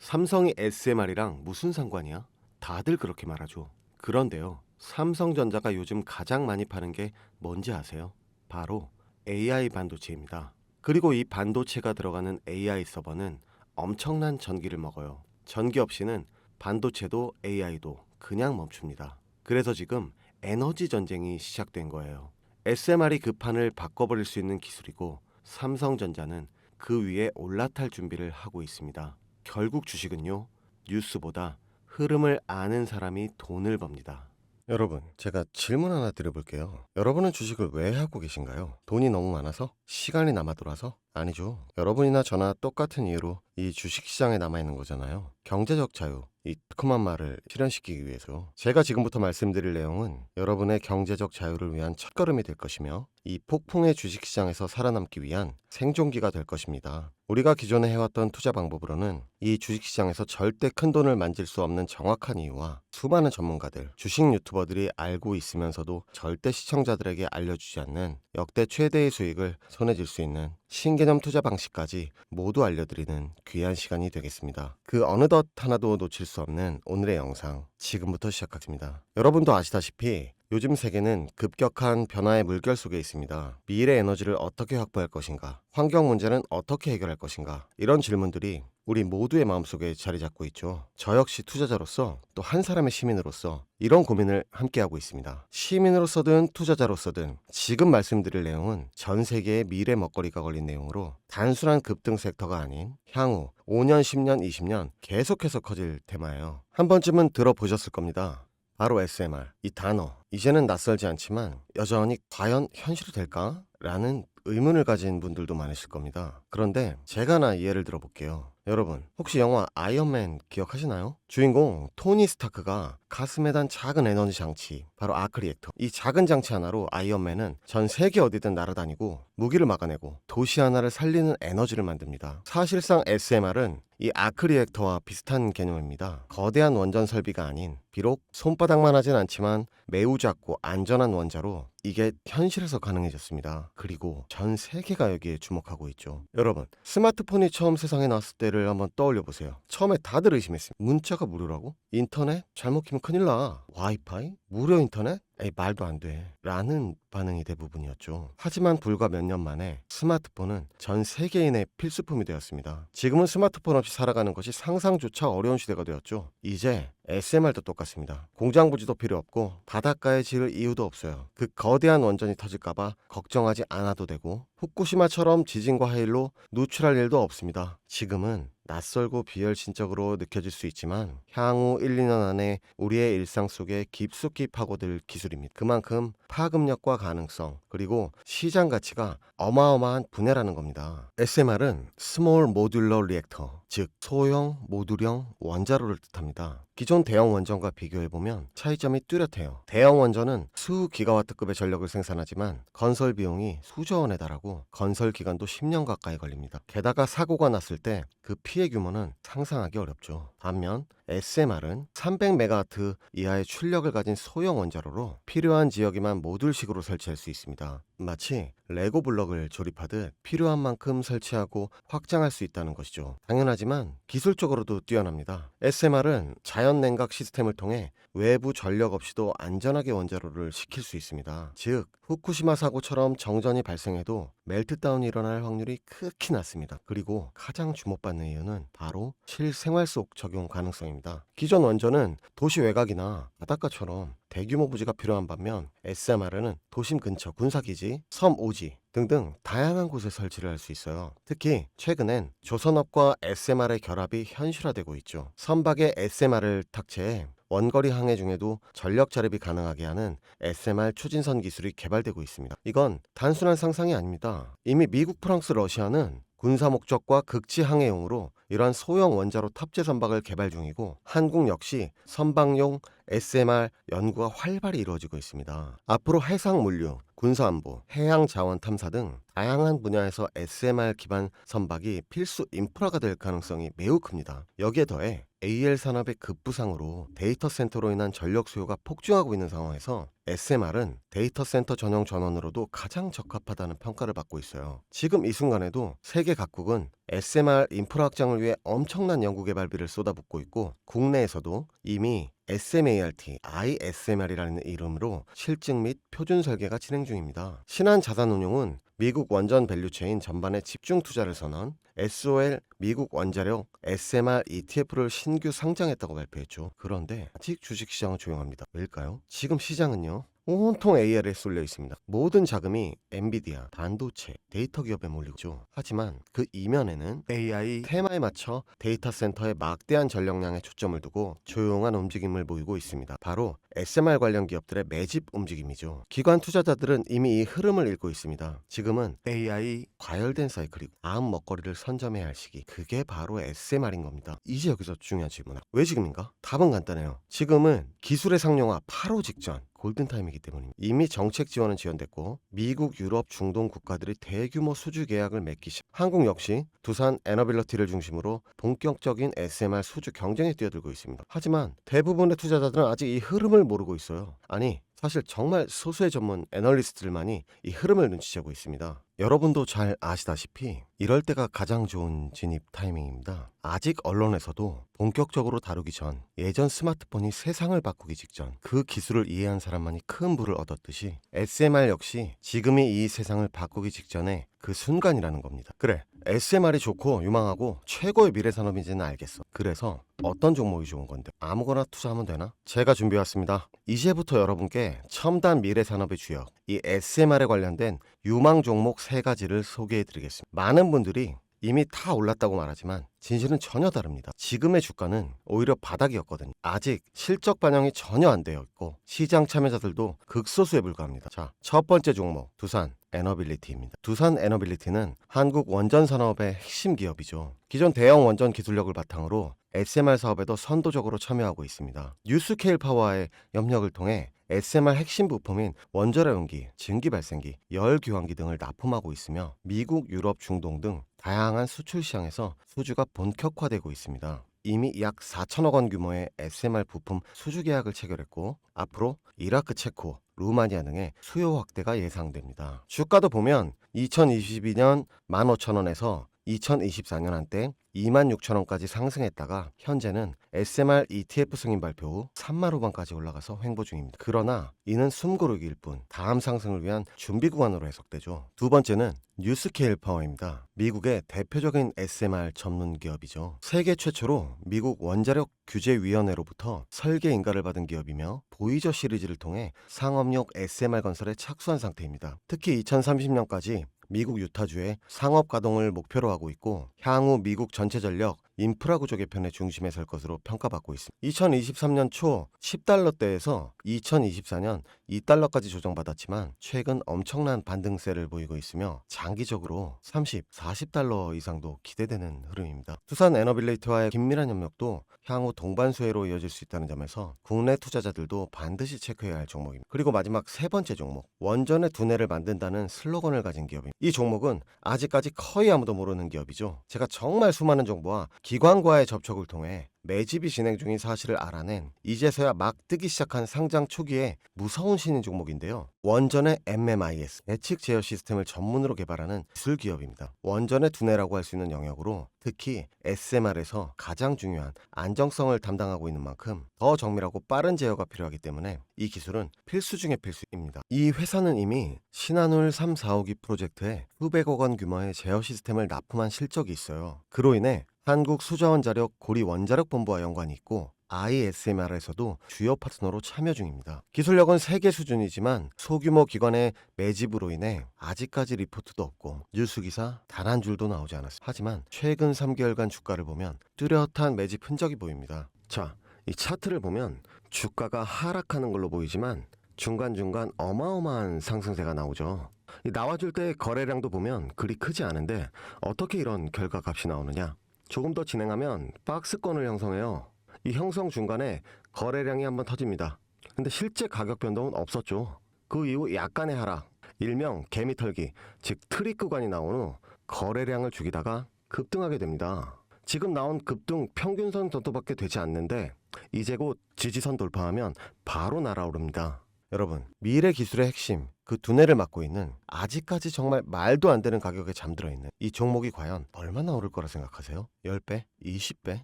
삼성이 SMR이랑 무슨 상관이야? 다들 그렇게 말하죠. 그런데요, 삼성전자가 요즘 가장 많이 파는 게 뭔지 아세요? 바로 AI 반도체입니다. 그리고 이 반도체가 들어가는 AI 서버는 엄청난 전기를 먹어요. 전기 없이는 반도체도 AI도 그냥 멈춥니다. 그래서 지금 에너지 전쟁이 시작된 거예요. SMR이 그 판을 바꿔버릴 수 있는 기술이고, 삼성전자는 그 위에 올라탈 준비를 하고 있습니다. 결국 주식은요, 뉴스보다 흐름을 아는 사람이 돈을 법니다. 여러분, 제가 질문 하나 드려볼게요. 여러분은 주식을 왜 하고 계신가요? 돈이 너무 많아서? 시간이 남아 돌아서? 아니죠. 여러분이나 저나 똑같은 이유로 이 주식시장에 남아있는 거잖아요. 경제적 자유, 이 뜨끔한 말을 실현시키기 위해서. 제가 지금부터 말씀드릴 내용은 여러분의 경제적 자유를 위한 첫걸음이 될 것이며, 이 폭풍의 주식시장에서 살아남기 위한 생존기가 될 것입니다. 우리가 기존에 해왔던 투자 방법으로는 이 주식시장에서 절대 큰 돈을 만질 수 없는 정확한 이유와 수많은 전문가들, 주식 유튜버들이 알고 있으면서도 절대 시청자들에게 알려주지 않는 역대 최대의 수익을 손에 쥘 수 있는 신개념 투자 방식까지 모두 알려드리는 귀한 시간이 되겠습니다. 그 어느덧 하나도 놓칠 수 없는 오늘의 영상, 지금부터 시작하겠습니다. 여러분도 아시다시피 요즘 세계는 급격한 변화의 물결 속에 있습니다. 미래 에너지를 어떻게 확보할 것인가? 환경 문제는 어떻게 해결할 것인가? 이런 질문들이 우리 모두의 마음속에 자리 잡고 있죠. 저 역시 투자자로서 또 한 사람의 시민으로서 이런 고민을 함께하고 있습니다. 시민으로서든 투자자로서든 지금 말씀드릴 내용은 전 세계의 미래 먹거리가 걸린 내용으로 단순한 급등 섹터가 아닌 향후 5년, 10년, 20년 계속해서 커질 테마예요. 한 번쯤은 들어보셨을 겁니다. 바로 SMR, 이 단어. 이제는 낯설지 않지만 여전히 과연 현실이 될까? 라는 의문을 가진 분들도 많으실 겁니다. 그런데 제가 하나 예를 들어볼게요. 여러분, 혹시 영화 아이언맨 기억하시나요? 주인공 토니 스타크가 가슴에 단 작은 에너지 장치, 바로 아크 리액터. 이 작은 장치 하나로 아이언맨은 전 세계 어디든 날아다니고 무기를 막아내고 도시 하나를 살리는 에너지를 만듭니다. 사실상 SMR은 이 아크 리액터와 비슷한 개념입니다. 거대한 원전 설비가 아닌, 비록 손바닥만 하진 않지만 매우 작고 안전한 원자로 이게 현실에서 가능해졌습니다. 그리고 전 세계가 여기에 주목하고 있죠. 여러분, 스마트폰이 처음 세상에 나왔을 때를 한번 떠올려 보세요. 처음에 다들 의심했습니다. 문자가 무료라고? 인터넷? 잘못 키면 큰일 나. 와이파이? 무료 인터넷? 에이, 말도 안 돼. 라는 반응이 대부분이었죠. 하지만 불과 몇 년 만에 스마트폰은 전 세계인의 필수품이 되었습니다. 지금은 스마트폰 없이 살아가는 것이 상상조차 어려운 시대가 되었죠. 이제 SMR도 똑같습니다. 공장 부지도 필요 없고 바닷가에 지을 이유도 없어요. 그 거대한 원전이 터질까봐 걱정하지 않아도 되고, 후쿠시마처럼 지진과 하일로 누출할 일도 없습니다. 지금은 낯설고 비열신적으로 느껴질 수 있지만 향후 1, 2년 안에 우리의 일상 속에 깊숙이 파고들 기술입니다. 그만큼 파급력과 가능성, 그리고 시장 가치가 어마어마한 분야라는 겁니다. SMR은 스몰 모듈러 리액터, 즉 소형 모듈형 원자로를 뜻합니다. 기존 대형 원전과 비교해보면 차이점이 뚜렷해요. 대형 원전은 수 기가와트급의 전력을 생산하지만 건설 비용이 수조 원에 달하고 건설 기간도 10년 가까이 걸립니다. 게다가 사고가 났을 때 그 피해 규모는 상상하기 어렵죠. 반면 SMR은 300메가와트 이하의 출력을 가진 소형 원자로로 필요한 지역에만 모듈식으로 설치할 수 있습니다. 마치 레고 블럭을 조립하듯 필요한 만큼 설치하고 확장할 수 있다는 것이죠. 당연하지만 기술적으로도 뛰어납니다. SMR은 자연 냉각 시스템을 통해 외부 전력 없이도 안전하게 원자로를 식힐 수 있습니다. 즉, 후쿠시마 사고처럼 정전이 발생해도 멜트다운이 일어날 확률이 극히 낮습니다. 그리고 가장 주목받는 이유는 바로 실생활 속 적용 가능성입니다. 기존 원전은 도시 외곽이나 바닷가처럼 대규모 부지가 필요한 반면 SMR은 도심 근처 군사기지, 섬 오지 등등 다양한 곳에 설치를 할 수 있어요. 특히 최근엔 조선업과 SMR의 결합이 현실화되고 있죠. 선박에 SMR을 탑재해 원거리 항해 중에도 전력 자립이 가능하게 하는 SMR 추진선 기술이 개발되고 있습니다. 이건 단순한 상상이 아닙니다. 이미 미국, 프랑스, 러시아는 군사 목적과 극지 항해용으로 이러한 소형 원자로 탑재 선박을 개발 중이고, 한국 역시 선박용 SMR 연구가 활발히 이루어지고 있습니다. 앞으로 해상 물류, 군사안보, 해양자원 탐사 등 다양한 분야에서 SMR 기반 선박이 필수 인프라가 될 가능성이 매우 큽니다. 여기에 더해 AL 산업의 급부상으로 데이터 센터로 인한 전력 수요가 폭증하고 있는 상황에서 SMR은 데이터 센터 전용 전원으로도 가장 적합하다는 평가를 받고 있어요. 지금 이 순간에도 세계 각국은 SMR 인프라 확장을 위해 엄청난 연구개발비를 쏟아붓고 있고 국내에서도 이미 SMART, ISMR이라는 이름으로 실증 및 표준 설계가 진행 중입니다. 신한자산운용은 미국 원전 밸류체인 전반에 집중 투자를 선언, SOL 미국 원자력 SMR ETF를 신규 상장했다고 발표했죠. 그런데 아직 주식시장은 조용합니다. 왜일까요? 지금 시장은요, 온통 AR에 쏠려 있습니다. 모든 자금이 엔비디아, 반도체, 데이터 기업에 몰리고 있죠. 하지만 그 이면에는 AI 테마에 맞춰 데이터 센터에 막대한 전력량에 초점을 두고 조용한 움직임을 보이고 있습니다. 바로 SMR 관련 기업들의 매집 움직임이죠. 기관 투자자들은 이미 이 흐름을 읽고 있습니다. 지금은 AI 과열된 사이클이고 다음 먹거리를 선점해야 할 시기, 그게 바로 SMR인 겁니다. 이제 여기서 중요한 질문은 왜 지금인가? 답은 간단해요. 지금은 기술의 상용화 8호 직전, 골든타임이기 때문입니다. 이미 정책 지원은 지연됐고 미국, 유럽, 중동 국가들이 대규모 수주 계약을 맺기 시작. 한국 역시 두산 에너빌리티를 중심으로 본격적인 SMR 수주 경쟁에 뛰어들고 있습니다. 하지만 대부분의 투자자들은 아직 이 흐름을 모르고 있어요. 아니, 사실 정말 소수의 전문 애널리스트들만이 이 흐름을 눈치채고 있습니다. 여러분도 잘 아시다시피 이럴 때가 가장 좋은 진입 타이밍입니다. 아직 언론에서도 본격적으로 다루기 전, 예전 스마트폰이 세상을 바꾸기 직전 그 기술을 이해한 사람만이 큰 부를 얻었듯이 SMR 역시 지금이 이 세상을 바꾸기 직전에 그 순간이라는 겁니다. 그래, SMR이 좋고 유망하고 최고의 미래 산업인지는 알겠어. 그래서 어떤 종목이 좋은 건데 아무거나 투자하면 되나? 제가 준비해왔습니다. 이제부터 여러분께 첨단 미래 산업의 주역, 이 SMR에 관련된 유망 종목 3가지를 소개해드리겠습니다. 많은 분들이 이미 다 올랐다고 말하지만 진실은 전혀 다릅니다. 지금의 주가는 오히려 바닥이었거든요. 아직 실적 반영이 전혀 안 되어 있고 시장 참여자들도 극소수에 불과합니다. 자, 첫 번째 종목 두산 에너빌리티입니다. 두산 에너빌리티는 한국 원전 산업의 핵심 기업이죠. 기존 대형 원전 기술력을 바탕으로 SMR 사업에도 선도적으로 참여하고 있습니다. 뉴스케일 파워와의 협력을 통해 SMR 핵심 부품인 원자로용기, 증기 발생기, 열 교환기 등을 납품하고 있으며 미국, 유럽, 중동 등 다양한 수출 시장에서 수주가 본격화되고 있습니다. 이미 약 4천억 원 규모의 SMR 부품 수주 계약을 체결했고 앞으로 이라크, 체코, 루마니아 등의 수요 확대가 예상됩니다. 주가도 보면 2022년 15,000원에서 2024년 한때 26,000원까지 상승했다가 현재는 SMR ETF 승인 발표 후 3만 후반까지 올라가서 횡보 중입니다. 그러나 이는 숨고르기일 뿐 다음 상승을 위한 준비 구간으로 해석되죠. 두 번째는 뉴스케일 파워입니다. 미국의 대표적인 SMR 전문 기업이죠. 세계 최초로 미국 원자력 규제위원회로부터 설계 인가를 받은 기업이며 보이저 시리즈를 통해 상업용 SMR 건설에 착수한 상태입니다. 특히 2030년까지 미국 유타주의 상업 가동을 목표로 하고 있고 향후 미국 전체 전력 인프라 구조 개편의 중심에 설 것으로 평가받고 있습니다. 2023년 초 10달러대에서 2024년 2달러까지 조정받았지만 최근 엄청난 반등세를 보이고 있으며 장기적으로 30, 40달러 이상도 기대되는 흐름입니다. 두산 에너빌리티와의 긴밀한 협력도 향후 동반 수혜로 이어질 수 있다는 점에서 국내 투자자들도 반드시 체크해야 할 종목입니다. 그리고 마지막 세 번째 종목, 원전의 두뇌를 만든다는 슬로건을 가진 기업입니다. 이 종목은 아직까지 거의 아무도 모르는 기업이죠. 제가 정말 수많은 정보와 기관과의 접촉을 통해 매집이 진행 중인 사실을 알아낸 이제서야 막 뜨기 시작한 상장 초기에 무서운 신인 종목인데요. 원전의 MMIS, 예측 제어 시스템을 전문으로 개발하는 기술 기업입니다. 원전의 두뇌라고 할 수 있는 영역으로 특히 SMR에서 가장 중요한 안정성을 담당하고 있는 만큼 더 정밀하고 빠른 제어가 필요하기 때문에 이 기술은 필수 중의 필수입니다. 이 회사는 이미 신한울 3, 4호기 프로젝트에 수백억 원 규모의 제어 시스템을 납품한 실적이 있어요. 그로 인해 한국수자원자력 고리원자력본부와 연관이 있고 ISMR에서도 주요 파트너로 참여 중입니다. 기술력은 세계 수준이지만 소규모 기관의 매집으로 인해 아직까지 리포트도 없고 뉴스기사 단 한 줄도 나오지 않았습니다. 하지만 최근 3개월간 주가를 보면 뚜렷한 매집 흔적이 보입니다. 자, 이 차트를 보면 주가가 하락하는 걸로 보이지만 중간중간 어마어마한 상승세가 나오죠. 나와줄 때 거래량도 보면 그리 크지 않은데 어떻게 이런 결과값이 나오느냐? 조금 더 진행하면 박스권을 형성해요. 이 형성 중간에 거래량이 한번 터집니다. 근데 실제 가격 변동은 없었죠. 그 이후 약간의 하락, 일명 개미털기, 즉 트릭 구간이 나온 후 거래량을 죽이다가 급등하게 됩니다. 지금 나온 급등 평균선 정도밖에 되지 않는데 이제 곧 지지선 돌파하면 바로 날아오릅니다. 여러분, 미래 기술의 핵심, 그 두뇌를 맡고 있는 아직까지 정말 말도 안 되는 가격에 잠들어 있는 이 종목이 과연 얼마나 오를 거라 생각하세요? 10배? 20배?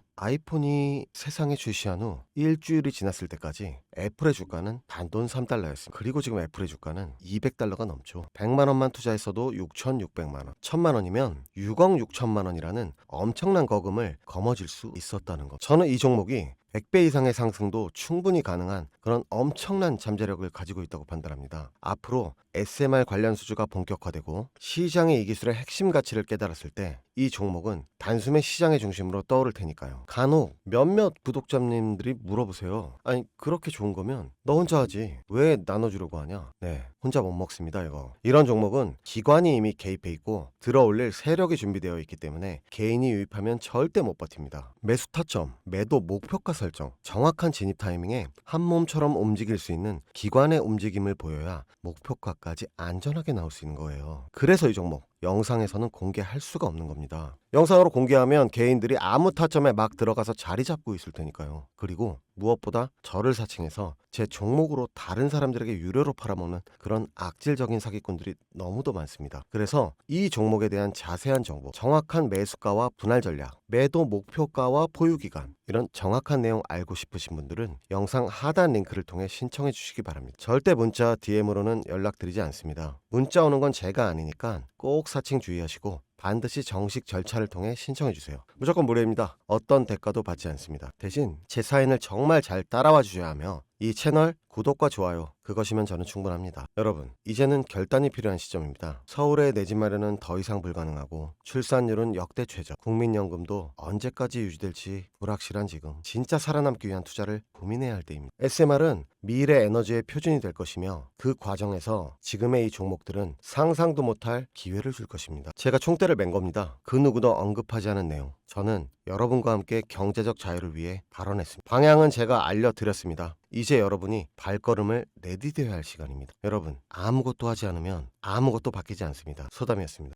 아이폰이 세상에 출시한 후 일주일이 지났을 때까지 애플의 주가는 단돈 3달러였습니다. 그리고 지금 애플의 주가는 200달러가 넘죠. 100만 원만 투자했어도 6,600만 원. 1,000만 원이면 6억 6천만 원이라는 엄청난 거금을 거머쥘 수 있었다는 것. 저는 이 종목이 100배 이상의 상승도 충분히 가능한 그런 엄청난 잠재력을 가지고 있다고 판단합니다. 앞으로 SMR 관련 수주가 본격화되고 시장의 이 기술의 핵심 가치를 깨달았을 때 이 종목은 단숨에 시장의 중심으로 떠오를 테니까요. 간혹 몇몇 구독자님들이 물어보세요. 아니 그렇게 좋은 거면 너 혼자 하지 왜 나눠주려고 하냐. 네, 혼자 못 먹습니다 이거. 이런 종목은 기관이 이미 개입해 있고 들어올릴 세력이 준비되어 있기 때문에 개인이 유입하면 절대 못 버팁니다. 매수 타점, 매도 목표가 설정, 정확한 진입 타이밍에 한 몸처럼 움직일 수 있는 기관의 움직임을 보여야 목표가까지 안전하게 나올 수 있는 거예요. 그래서 이 종목 영상에서는 공개할 수가 없는 겁니다. 영상으로 공개하면 개인들이 아무 타점에 막 들어가서 자리 잡고 있을 테니까요. 그리고 무엇보다 저를 사칭해서 제 종목으로 다른 사람들에게 유료로 팔아먹는 그런 악질적인 사기꾼들이 너무도 많습니다. 그래서 이 종목에 대한 자세한 정보, 정확한 매수가와 분할 전략, 매도 목표가와 보유기간, 이런 정확한 내용 알고 싶으신 분들은 영상 하단 링크를 통해 신청해 주시기 바랍니다. 절대 문자, DM으로는 연락드리지 않습니다. 문자 오는 건 제가 아니니까 꼭 사칭 주의하시고 반드시 정식 절차를 통해 신청해 주세요. 무조건 무료입니다. 어떤 대가도 받지 않습니다. 대신 제 사인을 정말 잘 따라와 주셔야 하며 이 채널 구독과 좋아요 그것이면 저는 충분합니다. 여러분, 이제는 결단이 필요한 시점입니다. 서울의 내 집 마련은 더 이상 불가능하고 출산율은 역대 최저, 국민연금도 언제까지 유지될지 불확실한 지금 진짜 살아남기 위한 투자를 고민해야 할 때입니다. SMR은 미래 에너지의 표준이 될 것이며 그 과정에서 지금의 이 종목들은 상상도 못할 기회를 줄 것입니다. 제가 총대를 맨 겁니다. 그 누구도 언급하지 않은 내용. 저는 여러분과 함께 경제적 자유를 위해 발언했습니다. 방향은 제가 알려드렸습니다. 이제 여러분이 발걸음을 내디뎌야 할 시간입니다. 여러분, 아무것도 하지 않으면 아무것도 바뀌지 않습니다. 소담이었습니다.